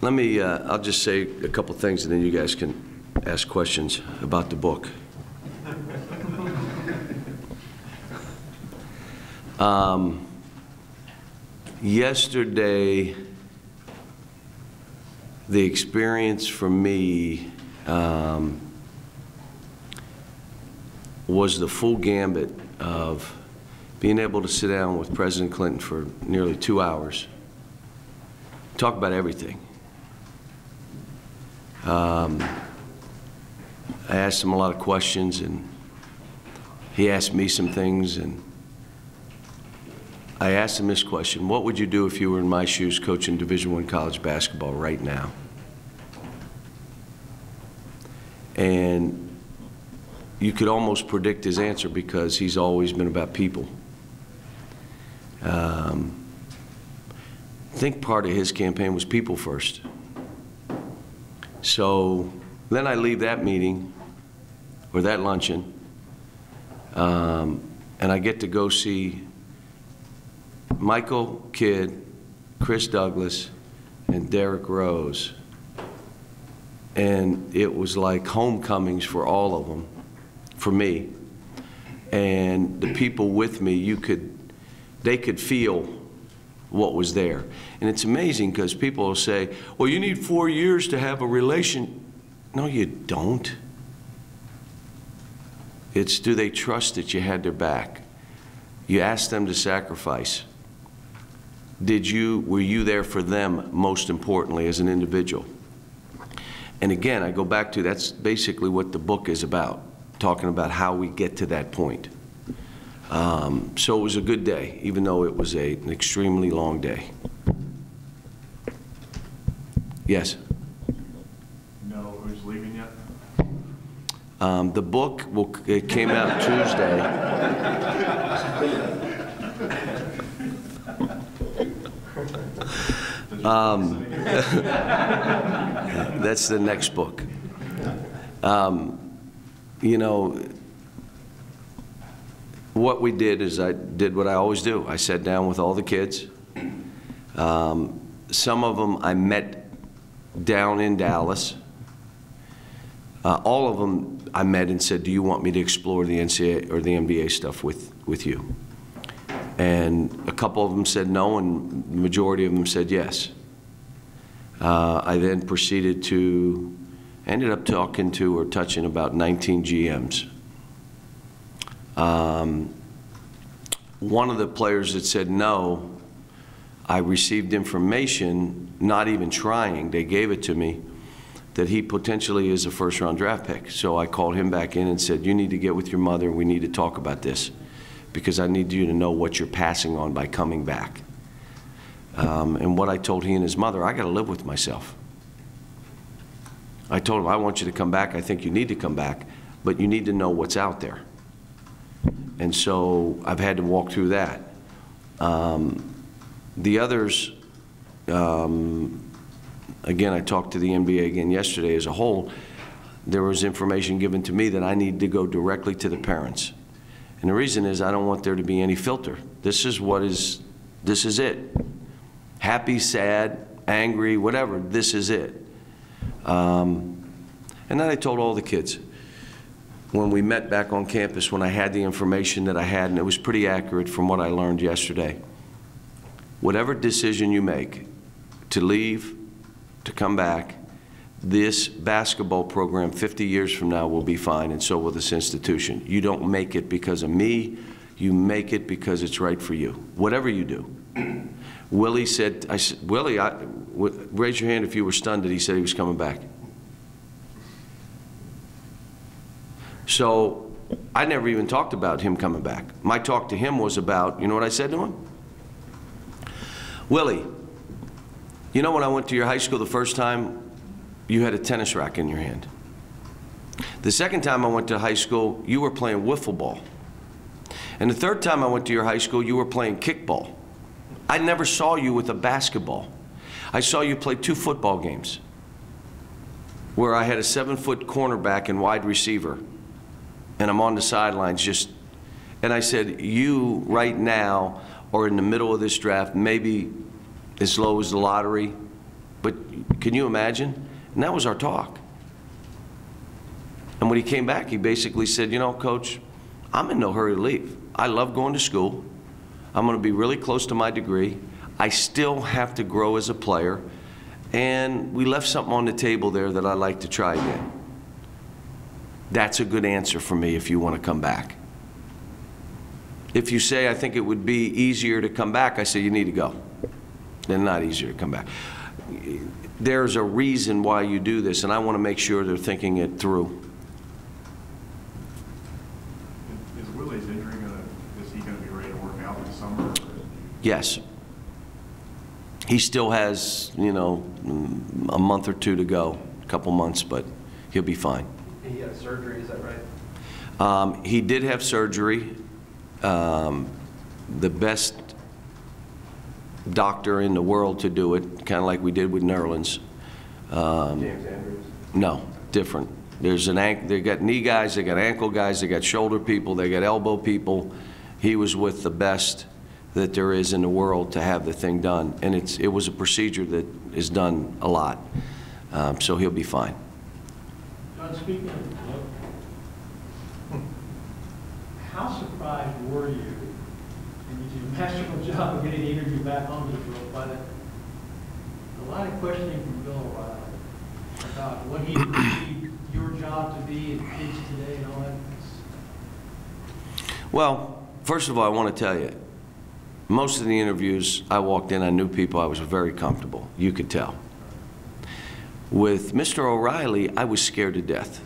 Let me, I'll just say a couple things and then you guys can ask questions about the book. Yesterday, the experience for me was the full gambit of being able to sit down with President Clinton for nearly 2 hours, talk about everything. I asked him a lot of questions, and he asked me some things, and I asked him this question: what would you do if you were in my shoes coaching Division I college basketball right now? And you could almost predict his answer because he's always been about people. I think part of his campaign was people first. So then I leave that meeting or that luncheon, and I get to go see Michael Kidd, Chris Douglas, and Derrick Rose. And it was like homecomings for all of them, for me. And the people with me, they could feel what was there. And it's amazing because people will say, well, you need 4 years to have a relation. No, you don't. It's, do they trust that you had their back? You asked them to sacrifice. Were you there for them, most importantly, as an individual? And again, I go back to, that's basically what the book is about, talking about how we get to that point. So it was a good day, even though it was an extremely long day. Yes? No, who's leaving yet? The book, it came out Tuesday. That's the next book. You know, what we did is I did what I always do. I sat down with all the kids. Some of them I met down in Dallas. All of them I met and said, do you want me to explore the NCAA or the NBA stuff with you? And a couple of them said no, and the majority of them said yes. I then proceeded to, ended up talking to or touching about 19 GMs. One of the players that said no, I received information, not even trying, they gave it to me, that he potentially is a first-round draft pick. So I called him back in and said, you need to get with your mother, we need to talk about this, because I need you to know what you're passing on by coming back. And what I told he and his mother, I got to live with myself. I told him, I want you to come back, I think you need to come back, but you need to know what's out there. And so I've had to walk through that. The others, again, I talked to the NBA again yesterday as a whole. There was information given to me that I need to go directly to the parents. And the reason is I don't want there to be any filter. This is it. Happy, sad, angry, whatever, this is it. And then I told all the kids, when we met back on campus, when I had the information that I had, and it was pretty accurate from what I learned yesterday, whatever decision you make to leave, to come back, this basketball program 50 years from now will be fine, and so will this institution. You don't make it because of me, you make it because it's right for you, whatever you do. Willie said, Willie, raise your hand if you were stunned that he said he was coming back. So I never even talked about him coming back. My talk to him was about, you know what I said to him? Willie, you know when I went to your high school the first time, you had a tennis racket in your hand. The second time I went to high school, you were playing wiffle ball. And the third time I went to your high school, you were playing kickball. I never saw you with a basketball. I saw you play 2 football games where I had a 7-foot cornerback and wide receiver, and I'm on the sidelines just, and I said, you right now are in the middle of this draft, maybe as low as the lottery, But can you imagine? And that was our talk. And when he came back, he basically said, you know, Coach, I'm in no hurry to leave. I love going to school. I'm going to be really close to my degree. I still have to grow as a player. And we left something on the table there that I'd like to try again. That's a good answer for me if you want to come back. If you say, I think it would be easier to come back, I say, you need to go. Then not easier to come back. There's a reason why you do this, and I want to make sure they're thinking it through. Is Willie's injury is he going to be ready to work out this summer? Yes. He still has, you know, a month or two to go, a couple months, but he'll be fine. He had surgery, is that right? He did have surgery. The best doctor in the world to do it, kind of like we did with Nerlens. James Andrews? No, different. There's they got knee guys, they got ankle guys, they got shoulder people, they got elbow people. He was with the best that there is in the world to have the thing done, and it was a procedure that is done a lot, so he'll be fine. John, speaking of how surprised were you, and you did a masterful job of getting the interview back on the field, by a lot of questioning from Bill O'Reilly about what he perceived your job to be and kids today and all that? Well, first of all, I want to tell you, most of the interviews I walked in, I knew people, I was very comfortable. You could tell. With Mr. O'Reilly, I was scared to death.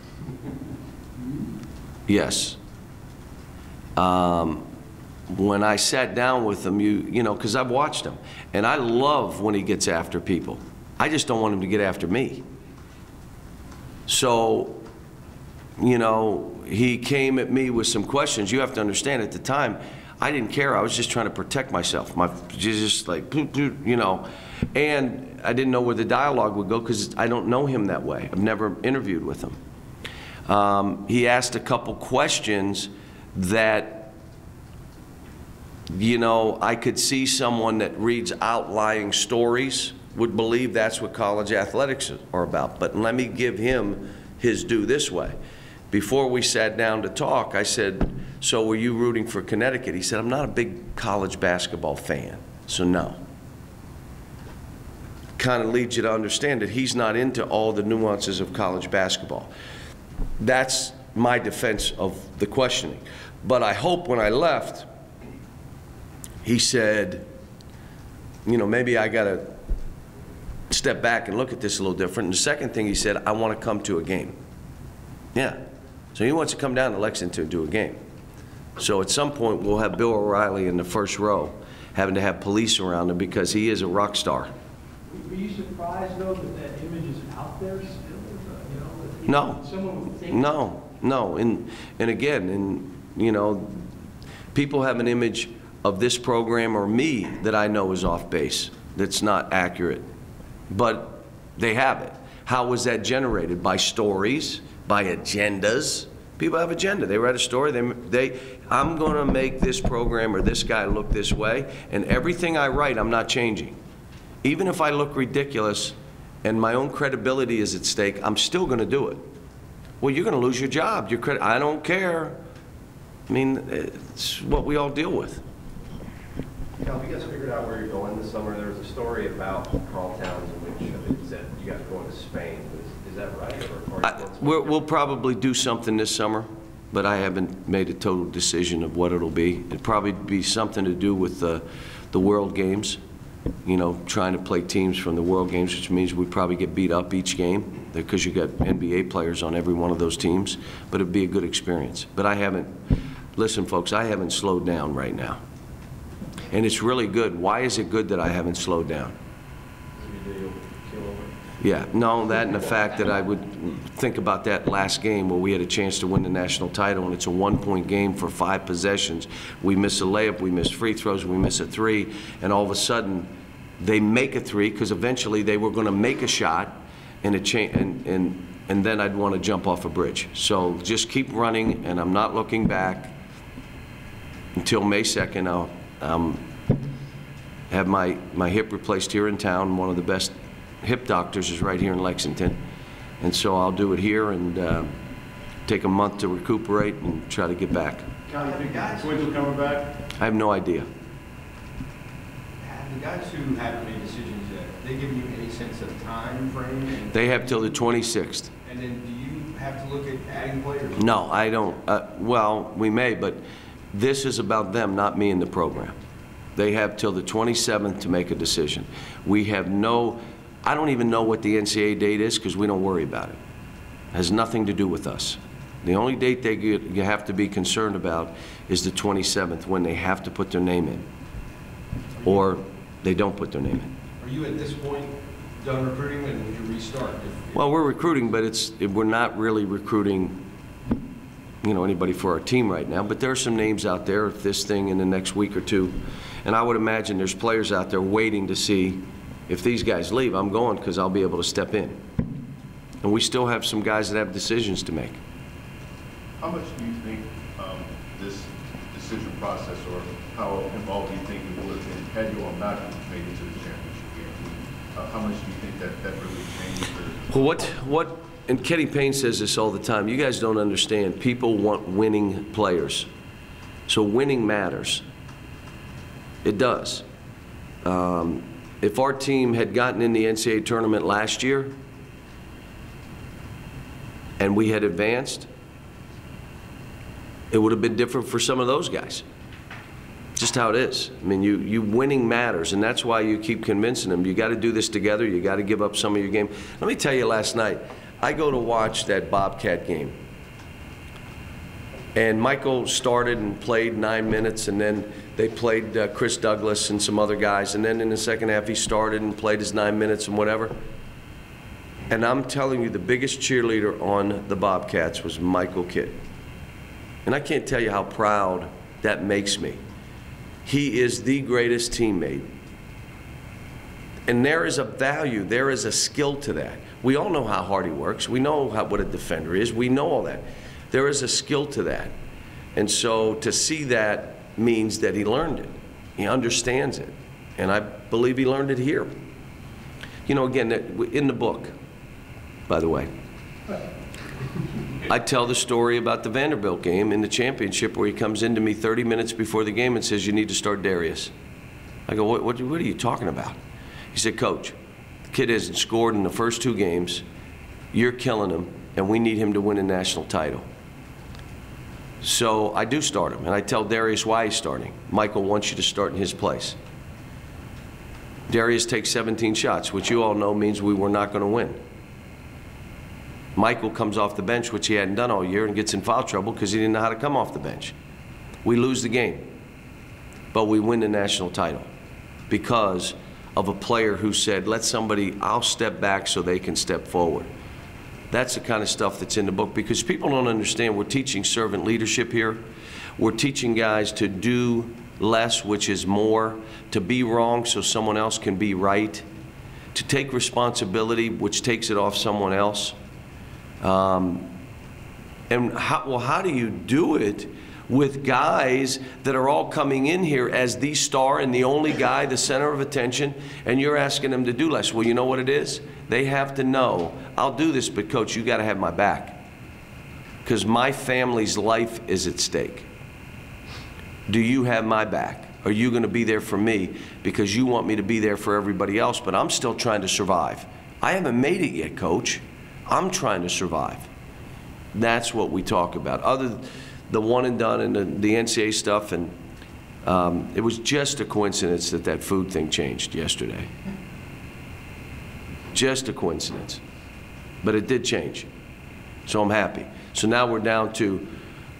Yes. When I sat down with him, you know, because I've watched him, and I love when he gets after people. I just don't want him to get after me. So, you know, he came at me with some questions. You have to understand, at the time, I didn't care. I was just trying to protect myself. Just like, you know, and I didn't know where the dialogue would go because I don't know him that way. I've never interviewed with him. He asked a couple questions that, you know, I could see someone that reads outlying stories would believe that's what college athletics are about. But let me give him his due this way. Before we sat down to talk, I said, so were you rooting for Connecticut? He said, I'm not a big college basketball fan, so no. Kind of leads you to understand that he's not into all the nuances of college basketball. That's my defense of the questioning. But I hope when I left, he said, you know, maybe I got to step back and look at this a little different. And the second thing he said, I want to come to a game. Yeah. So he wants to come down to Lexington to do a game. So at some point, we'll have Bill O'Reilly in the first row, having to have police around him because he is a rock star. Were you surprised, though, that that image is out there still? You No. know, that someone would think No. And again, you know, people have an image of this program or me that I know is off base, that's not accurate. But they have it. How was that generated? By stories, by agendas. People have agenda. They read a story. I'm going to make this program or this guy look this way, and everything I write, I'm not changing. Even if I look ridiculous and my own credibility is at stake, I'm still going to do it. Well, you're going to lose your job. I don't care. I mean, it's what we all deal with. Cal, have you guys figured out where you're going this summer? There was a story about Carl Towns in which it said you guys are going to Spain. Is that right? We'll probably do something this summer, but I haven't made a total decision of what it'll be. It'd probably be something to do with the World Games, you know, trying to play teams from the World Games, which means we probably get beat up each game because you got NBA players on every one of those teams, but it'd be a good experience. But I haven't, listen folks, I haven't slowed down right now. And it's really good. Why is it good that I haven't slowed down? Yeah, no, that and the fact that I would think about that last game where we had a chance to win the national title, and it's a one-point game for 5 possessions. We miss a layup, we miss free throws, we miss a 3, and all of a sudden they make a 3 because eventually they were going to make a shot, and then I'd want to jump off a bridge. So just keep running, and I'm not looking back until May 2nd. I'll have my hip replaced here in town, one of the best hip doctors is right here in Lexington. And so I'll do it here and take a month to recuperate and try to get back. Cal, you think the Twins will come back? I have no idea. Have the guys who haven't made decisions yet, they give you any sense of time frame? And They have till the 26th. And then do you have to look at adding players? No, I don't. Well, we may, but this is about them, not me in the program. They have till the 27th to make a decision. We have no, I don't even know what the NCAA date is because we don't worry about it. It has nothing to do with us. The only date you have to be concerned about is the 27th, when they have to put their name in, or they don't put their name in. Are you at this point done recruiting, and would you restart? Well, we're recruiting, but we're not really recruiting, you know, anybody for our team right now. But there are some names out there, if this thing in the next week or two, and I would imagine there's players out there waiting to see if these guys leave. I'm going because I'll be able to step in. And we still have some guys that have decisions to make. How much do you think this decision process, or how involved do you think it would have been had you all not made it to the championship game? How much do you think that really changed? Well, and Kenny Payne says this all the time, you guys don't understand. People want winning players. So winning matters. It does. If our team had gotten in the NCAA tournament last year and we had advanced, it would have been different for some of those guys. Just how it is. I mean, you winning matters, and that's why you keep convincing them. You got to do this together. You got to give up some of your game. Let me tell you, last night, I go to watch that Bobcat game. And Michael started and played 9 minutes, and then they played Chris Douglas and some other guys. And then in the second half, he started and played his 9 minutes and whatever. And I'm telling you, the biggest cheerleader on the Bobcats was Michael Kidd. And I can't tell you how proud that makes me. He is the greatest teammate. And there is a value, there is a skill to that. We all know how hard he works. We know what a defender is. We know all that. There is a skill to that. And so to see that means that he learned it. He understands it. And I believe he learned it here. You know, again, in the book, by the way, I tell the story about the Vanderbilt game in the championship where he comes into me 30 minutes before the game and says, you need to start Darius. I go, what are you talking about? He said, Coach, the kid hasn't scored in the first 2 games. You're killing him, and we need him to win a national title. So I do start him, and I tell Darius why he's starting. Michael wants you to start in his place. Darius takes 17 shots, which you all know means we were not going to win. Michael comes off the bench, which he hadn't done all year, and gets in foul trouble because he didn't know how to come off the bench. We lose the game, but we win the national title because of a player who said, let somebody, I'll step back so they can step forward. That's the kind of stuff that's in the book, because people don't understand we're teaching servant leadership here. We're teaching guys to do less, which is more, to be wrong so someone else can be right, to take responsibility, which takes it off someone else. And how do you do it with guys that are all coming in here as the star and the only guy, the center of attention, and you're asking them to do less? Well, you know what it is? They have to know, I'll do this, but Coach, you got to have my back, because my family's life is at stake. Do you have my back? Are you going to be there for me because you want me to be there for everybody else, but I'm still trying to survive? I haven't made it yet, Coach. I'm trying to survive. That's what we talk about. Other than the one and done and the NCAA stuff, and it was just a coincidence that that food thing changed yesterday. Just a coincidence. But it did change. So I'm happy. So now we're down to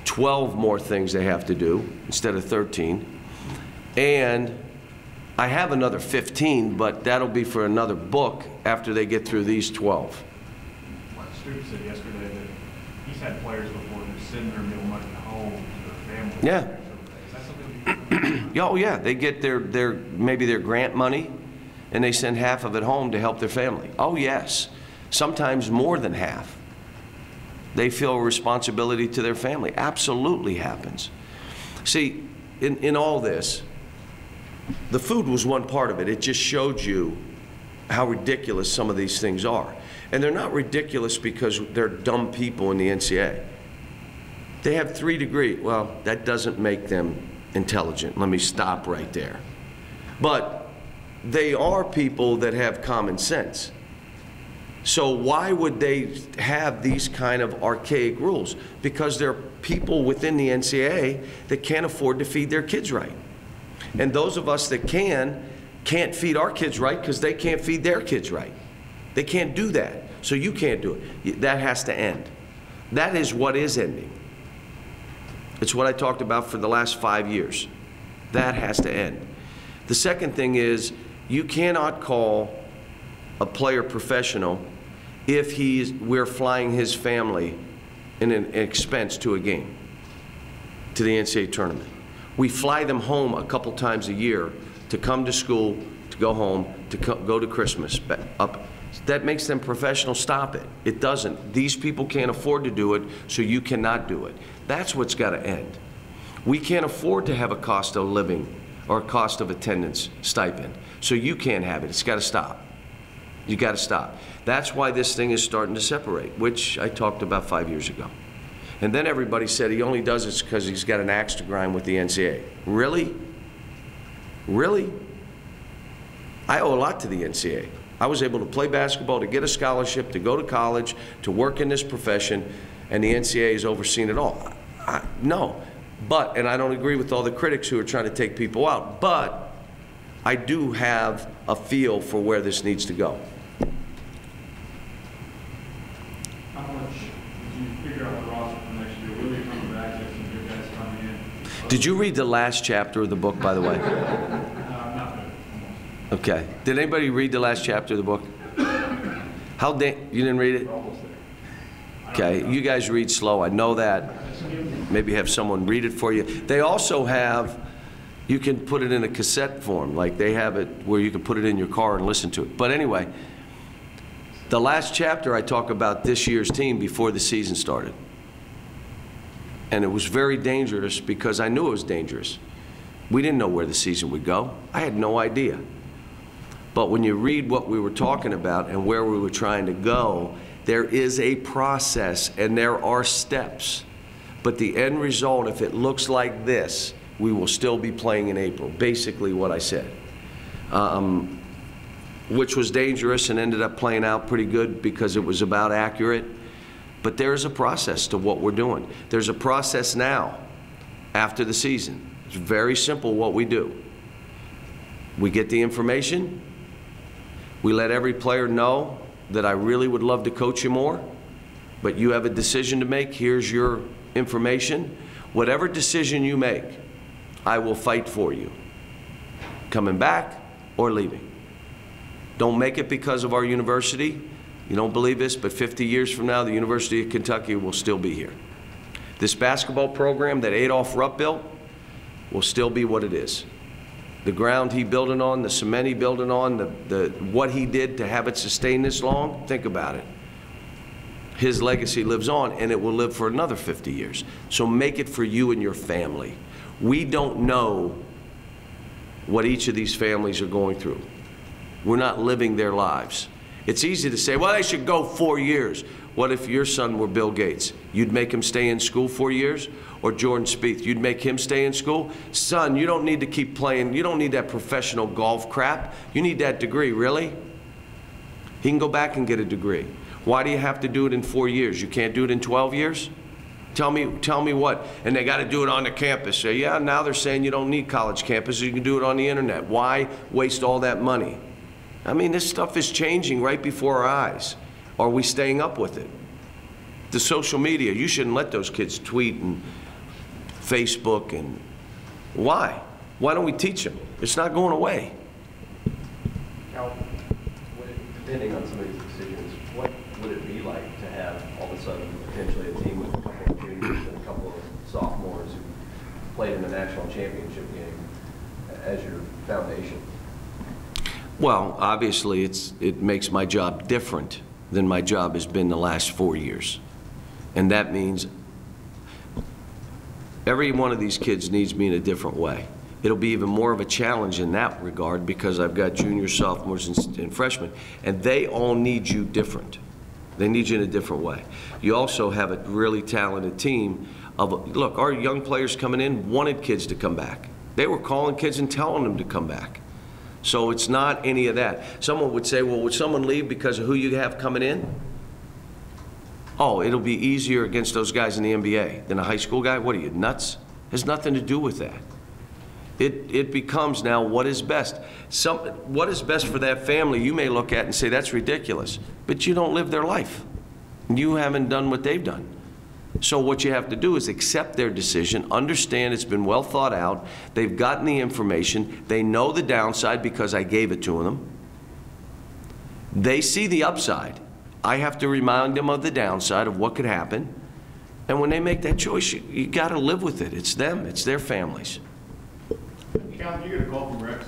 12 more things they have to do instead of 13. And I have another 15, but that'll be for another book after they get through these 12. Stu said yesterday that he's had players before who send their meal money home to their family. Yeah. Is that something you Oh yeah, they get maybe their grant money, and they send half of it home to help their family. Oh yes, sometimes more than half. They feel a responsibility to their family. Absolutely happens. See, in all this, the food was one part of it. It just showed you how ridiculous some of these things are. And they're not ridiculous because they're dumb people in the NCAA. They have 3 degrees. Well, that doesn't make them intelligent. Let me stop right there. But they are people that have common sense. So why would they have these kind of archaic rules? Because there are people within the NCAA that can't afford to feed their kids right. And those of us that can't feed our kids right because they can't feed their kids right. They can't do that. So you can't do it. That has to end. That is what is ending. It's what I talked about for the last 5 years. That has to end. The second thing is you cannot call a player professional if we're flying his family in an expense to a game, to the NCAA tournament. We fly them home a couple times a year to come to school, to go home, to go to Christmas. That makes them professional. Stop it. It doesn't. These people can't afford to do it, so you cannot do it. That's what's got to end. We can't afford to have a cost of living or a cost of attendance stipend, so you can't have it. It's got to stop. You got to stop. That's why this thing is starting to separate, which I talked about 5 years ago. And then everybody said he only does it because he's got an axe to grind with the NCAA. Really? Really? I owe a lot to the NCAA. I was able to play basketball, to get a scholarship, to go to college, to work in this profession, and the NCAA has overseen it all. No. But, and I don't agree with all the critics who are trying to take people out, but I do have a feel for where this needs to go. How much did you figure out the roster for next year? Will they come back? There's some good guys coming in. Did you read the last chapter of the book, by the way? Not good. Okay. Did anybody read the last chapter of the book? You didn't read it? Okay. You guys read slow. I know that. Maybe have someone read it for you. They also have, you can put it in a cassette form. Like they have it where you can put it in your car and listen to it. But anyway, the last chapter I talk about this year's team before the season started. And it was very dangerous because I knew it was dangerous. We didn't know where the season would go. I had no idea. But when you read what we were talking about and where we were trying to go, there is a process and there are steps. But the end result, if it looks like this, we will still be playing in April, basically what I said. Which was dangerous and ended up playing out pretty good because it was about accurate. But there is a process to what we're doing. There's a process now after the season. It's very simple what we do. We get the information. We let every player know that I really would love to coach you more, but you have a decision to make. Here's your information. Whatever decision you make, I will fight for you, coming back or leaving. Don't make it because of our university. You don't believe this, but 50 years from now, the University of Kentucky will still be here. This basketball program that Adolph Rupp built will still be what it is. The ground he built it on, the cement he built it on, what he did to have it sustain this long, think about it. His legacy lives on, and it will live for another 50 years. So make it for you and your family. We don't know what each of these families are going through. We're not living their lives. It's easy to say, well, they should go 4 years. What if your son were Bill Gates? You'd make him stay in school 4 years? Or Jordan Spieth, you'd make him stay in school? Son, you don't need to keep playing. You don't need that professional golf crap. You need that degree, really? He can go back and get a degree. Why do you have to do it in 4 years? You can't do it in 12 years? Tell me what? And they got to do it on the campus. So yeah, now they're saying you don't need college campuses. You can do it on the internet. Why waste all that money? I mean, this stuff is changing right before our eyes. Are we staying up with it? The social media, you shouldn't let those kids tweet and Facebook and why? Why don't we teach them? It's not going away. Cal, depending on some of these decisions, what would it be like to have all of a sudden potentially a team with a couple of juniors and a couple of sophomores who played in the national championship game as your foundation? Well, obviously it makes my job different than my job has been the last 4 years. And that means every one of these kids needs me in a different way. It'll be even more of a challenge in that regard because I've got juniors, sophomores, and freshmen, and they all need you different. They need you in a different way. You also have a really talented team of, look, our young players coming in wanted kids to come back. They were calling kids and telling them to come back. So it's not any of that. Someone would say, well, would someone leave because of who you have coming in? Oh, it'll be easier against those guys in the NBA than a high school guy? What are you, nuts? It has nothing to do with that. It becomes now what is best. What is best for that family, you may look at and say, that's ridiculous. But you don't live their life. You haven't done what they've done. So what you have to do is accept their decision, understand it's been well thought out, they've gotten the information, they know the downside because I gave it to them. They see the upside. I have to remind them of the downside of what could happen. And when they make that choice, you got to live with it. It's them. It's their families. Cal, did you get a call from Rex?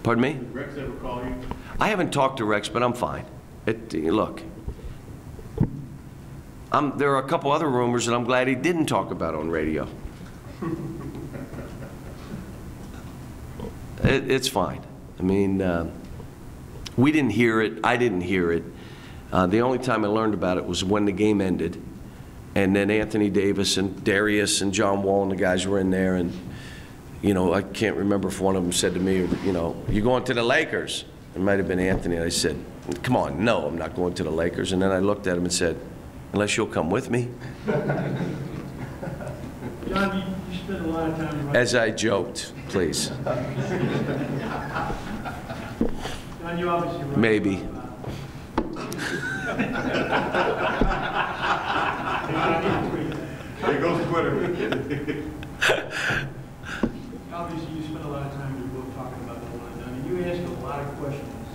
Pardon me? Did Rex ever call you? I haven't talked to Rex, but I'm fine. Look, there are a couple other rumors that I'm glad he didn't talk about on radio. It's fine. I mean, we didn't hear it. I didn't hear it. The only time I learned about it was when the game ended. And then Anthony Davis and Darius and John Wall and the guys were in there. And, you know, I can't remember if one of them said to me, you know, you going to the Lakers? It might have been Anthony. And I said, come on, no, I'm not going to the Lakers. And then I looked at him and said, unless you'll come with me. John, you spend a lot of time writing. As I joked, please. John, you obviously write Maybe. There goes Twitter. Obviously, you spend a lot of time in your book talking about the one and done. And you ask a lot of questions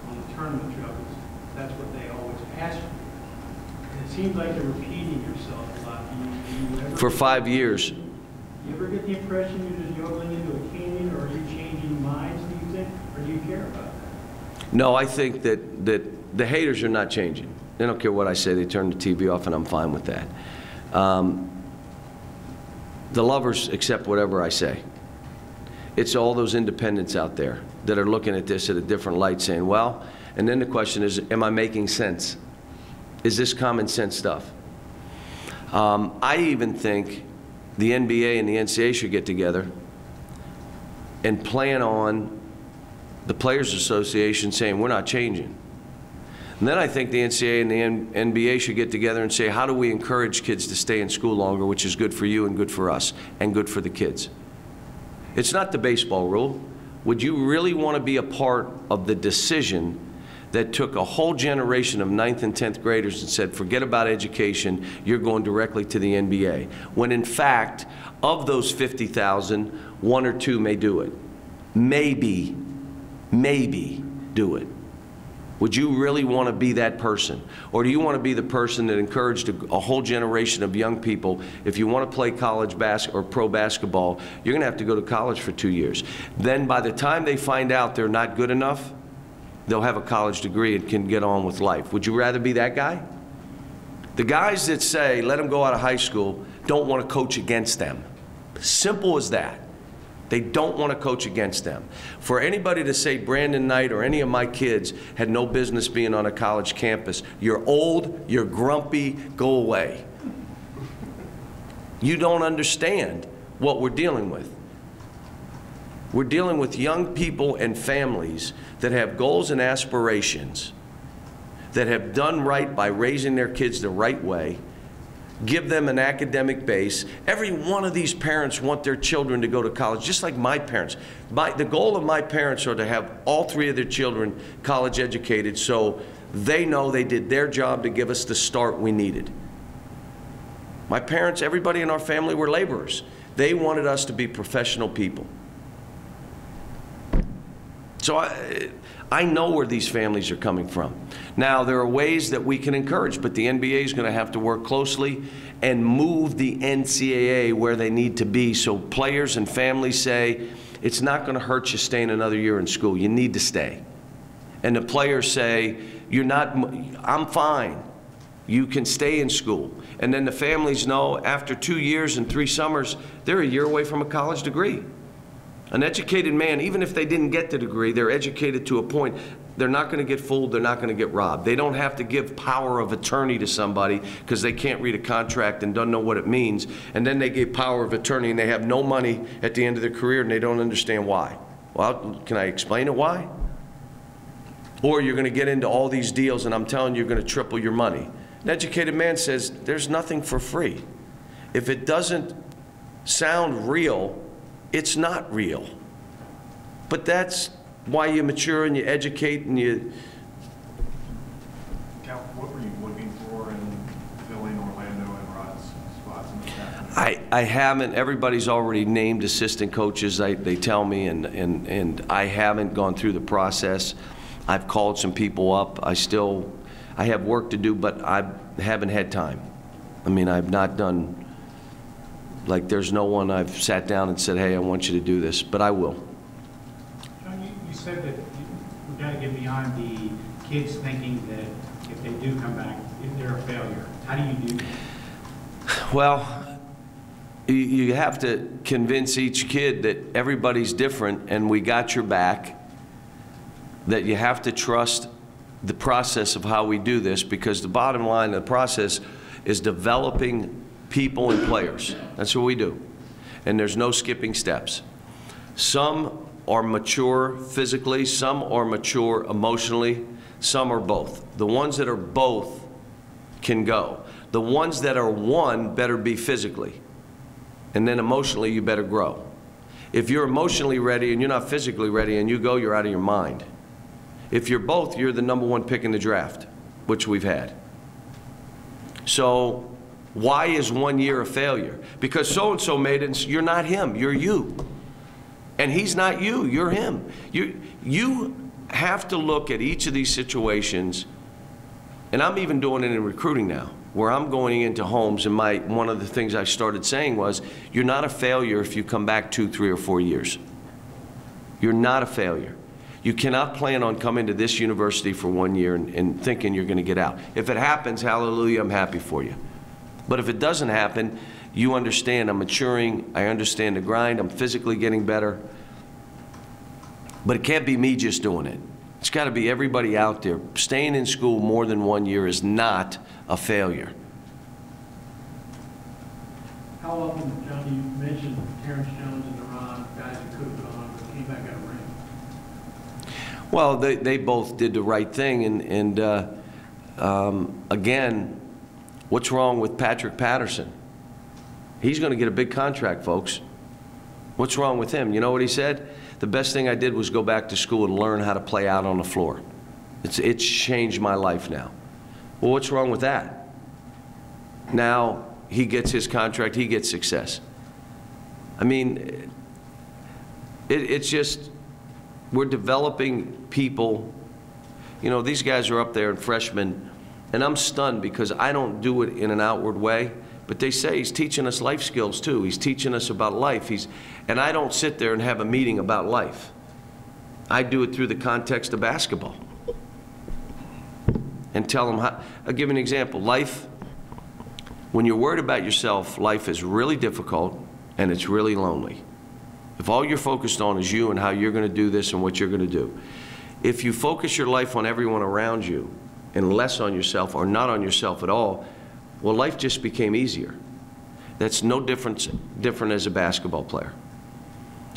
on the tournament troubles. That's what they always ask you. And it seems like you're repeating yourself a lot. Do you ever For 5 years. You ever get the impression you're just yodeling into a canyon, or are you changing minds, do you think? Or do you care about that? No, I think that the haters are not changing. They don't care what I say. They turn the TV off, and I'm fine with that. The lovers accept whatever I say. It's all those independents out there that are looking at this at a different light saying, well, and then the question is, am I making sense? Is this common sense stuff? I even think the NBA and the NCAA should get together and plan on the Players Association saying, we're not changing. And then I think the NCAA and the NBA should get together and say, how do we encourage kids to stay in school longer, which is good for you and good for us and good for the kids? It's not the baseball rule. Would you really want to be a part of the decision that took a whole generation of 9th and 10th graders and said, forget about education, you're going directly to the NBA? When in fact, of those 50,000, 1 or 2 may do it. Maybe do it. Would you really want to be that person? Or do you want to be the person that encouraged a whole generation of young people, if you want to play college basketball or pro basketball, you're going to have to go to college for 2 years. Then by the time they find out they're not good enough, they'll have a college degree and can get on with life. Would you rather be that guy? The guys that say, let them go out of high school, don't want to coach against them. Simple as that. They don't want to coach against them. For anybody to say Brandon Knight or any of my kids had no business being on a college campus, you're old, you're grumpy, go away. You don't understand what we're dealing with. We're dealing with young people and families that have goals and aspirations, that have done right by raising their kids the right way, give them an academic base. Every one of these parents want their children to go to college, just like my parents. The goal of my parents are to have all 3 of their children college educated so they know they did their job to give us the start we needed. My parents, everybody in our family were laborers. They wanted us to be professional people. So I know where these families are coming from. Now, there are ways that we can encourage, but the NBA is going to have to work closely and move the NCAA where they need to be so players and families say, it's not going to hurt you staying another year in school. You need to stay. And the players say, I'm fine. You can stay in school. And then the families know after 2 years and 3 summers, they're a year away from a college degree. An educated man, even if they didn't get the degree, they're educated to a point. They're not going to get fooled. They're not going to get robbed. They don't have to give power of attorney to somebody because they can't read a contract and don't know what it means. And then they give power of attorney and they have no money at the end of their career and they don't understand why. Well, can I explain it why? Or you're going to get into all these deals and I'm telling you, you're going to triple your money. An educated man says there's nothing for free. If it doesn't sound real, it's not real. But that's why you mature and you educate and you... Cal, what were you looking for in filling Orlando and Rod's spots in the staff? I haven't. Everybody's already named assistant coaches, they tell me, and I haven't gone through the process. I've called some people up. I have work to do, but I haven't had time. I mean, I've not done... Like, there's no one I've sat down and said, hey, I want you to do this, but I will. John, you said that we've got to get beyond the kids thinking that if they do come back, if they're a failure. How do you do that? Well, you have to convince each kid that everybody's different and we got your back, that you have to trust the process of how we do this, because the bottom line of the process is developing people and players. That's what we do. And there's no skipping steps. Some are mature physically, some are mature emotionally, some are both. The ones that are both can go. The ones that are one better be physically. And then emotionally, you better grow. If you're emotionally ready and you're not physically ready and you go, you're out of your mind. If you're both, you're the #1 pick in the draft, which we've had. So, why is 1 year a failure? Because so-and-so made it, and you're not him, you're you. And he's not you, you're him. You have to look at each of these situations, and I'm even doing it in recruiting now, where I'm going into homes, and one of the things I started saying was, you're not a failure if you come back 2, 3, or 4 years. You're not a failure. You cannot plan on coming to this university for 1 year and thinking you're going to get out. If it happens, hallelujah, I'm happy for you. But if it doesn't happen, you understand I'm maturing, I understand the grind, I'm physically getting better. But it can't be me just doing it. It's got to be everybody out there. Staying in school more than 1 year is not a failure. How often, John, you mentioned Terrence Jones and Ron, guys that could have put on, but came back out of ring? Well, they both did the right thing, and again, what's wrong with Patrick Patterson? He's going to get a big contract, folks. What's wrong with him? You know what he said? The best thing I did was go back to school and learn how to play out on the floor. It's changed my life now. Well, what's wrong with that? Now he gets his contract, he gets success. I mean, it's just, we're developing people. You know, these guys are up there and freshmen, and I'm stunned because I don't do it in an outward way, but they say he's teaching us life skills too. He's teaching us about life. And I don't sit there and have a meeting about life. I do it through the context of basketball. And tell them how. I'll give you an example. Life, when you're worried about yourself, life is really difficult and it's really lonely. If all you're focused on is you and how you're going to do this and what you're going to do. If you focus your life on everyone around you and less on yourself or not on yourself at all, well, life just became easier. That's no different as a basketball player.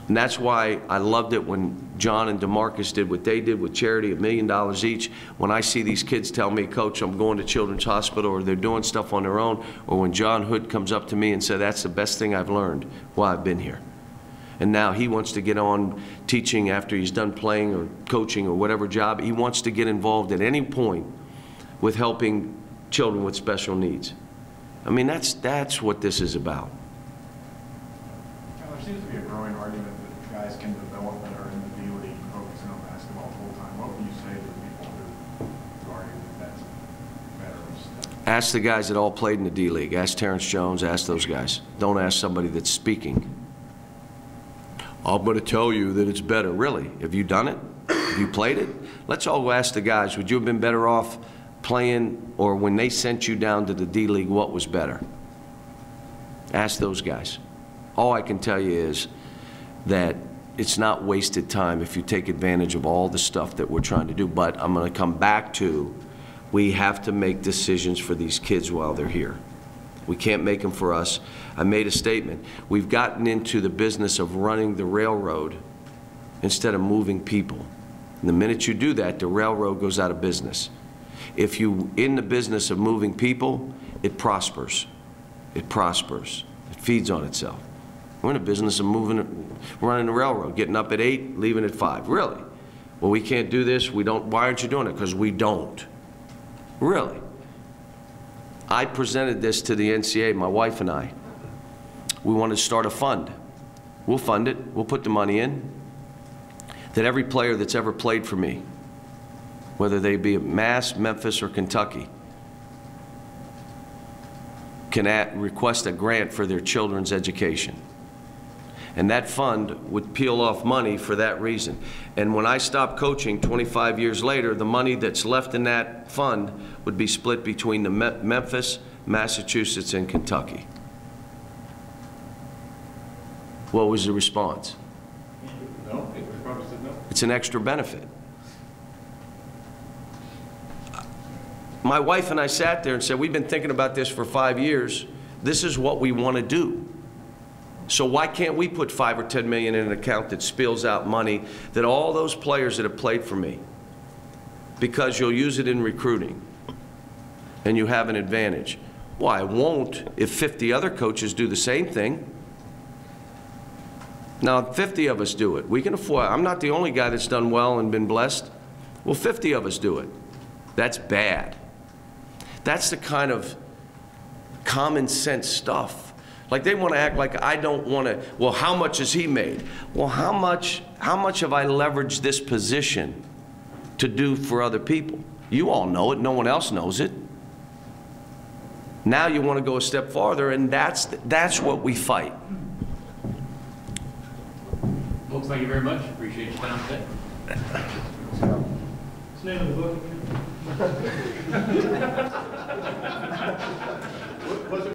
And that's why I loved it when John and DeMarcus did what they did with charity, $1 million each. When I see these kids tell me, Coach, I'm going to Children's Hospital, or they're doing stuff on their own, or when John Hood comes up to me and said, that's the best thing I've learned while I've been here. And now he wants to get on teaching after he's done playing or coaching or whatever job. He wants to get involved at any point with helping children with special needs. I mean, that's what this is about. There seems to be a growing argument that guys can develop better in the D-League focusing on basketball full-time. What would you say to people who argue that that's better? Ask the guys that all played in the D-League. Ask Terrence Jones. Ask those guys. Don't ask somebody that's speaking. I'm going to tell you that it's better. Really? Have you done it? Have you played it? Let's all ask the guys, would you have been better off playing, or when they sent you down to the D-League, what was better? Ask those guys. All I can tell you is that it's not wasted time if you take advantage of all the stuff that we're trying to do. But I'm going to come back to, we have to make decisions for these kids while they're here. We can't make them for us. I made a statement. We've gotten into the business of running the railroad instead of moving people. And the minute you do that, the railroad goes out of business. If you're in the business of moving people, it prospers. It prospers. It feeds on itself. We're in the business of running the railroad, getting up at 8, leaving at 5. Really? Well, we can't do this. We don't. Why aren't you doing it? Because we don't. Really? I presented this to the NCAA, my wife and I. We wanted to start a fund. We'll fund it. We'll put the money in. That every player that's ever played for me, whether they be at Mass, Memphis, or Kentucky, can request a grant for their children's education. And that fund would peel off money for that reason. And when I stopped coaching 25 years later, the money that's left in that fund would be split between the Memphis, Massachusetts, and Kentucky. What was the response? No, they probably said no. It's an extra benefit. My wife and I sat there and said, we've been thinking about this for 5 years. This is what we want to do. So why can't we put $5 or $10 million in an account that spills out money that all those players that have played for me, because you'll use it in recruiting and you have an advantage. Well, I won't if 50 other coaches do the same thing. Now, 50 of us do it. We can afford, I'm not the only guy that's done well and been blessed. Well, 50 of us do it. That's bad. That's the kind of common sense stuff. Like they want to act like I don't want to, well, how much has he made? Well, how much have I leveraged this position to do for other people? You all know it. No one else knows it. Now you want to go a step farther, and that's what we fight. Folks, thank you very much. Appreciate your time today. What's the name of the book?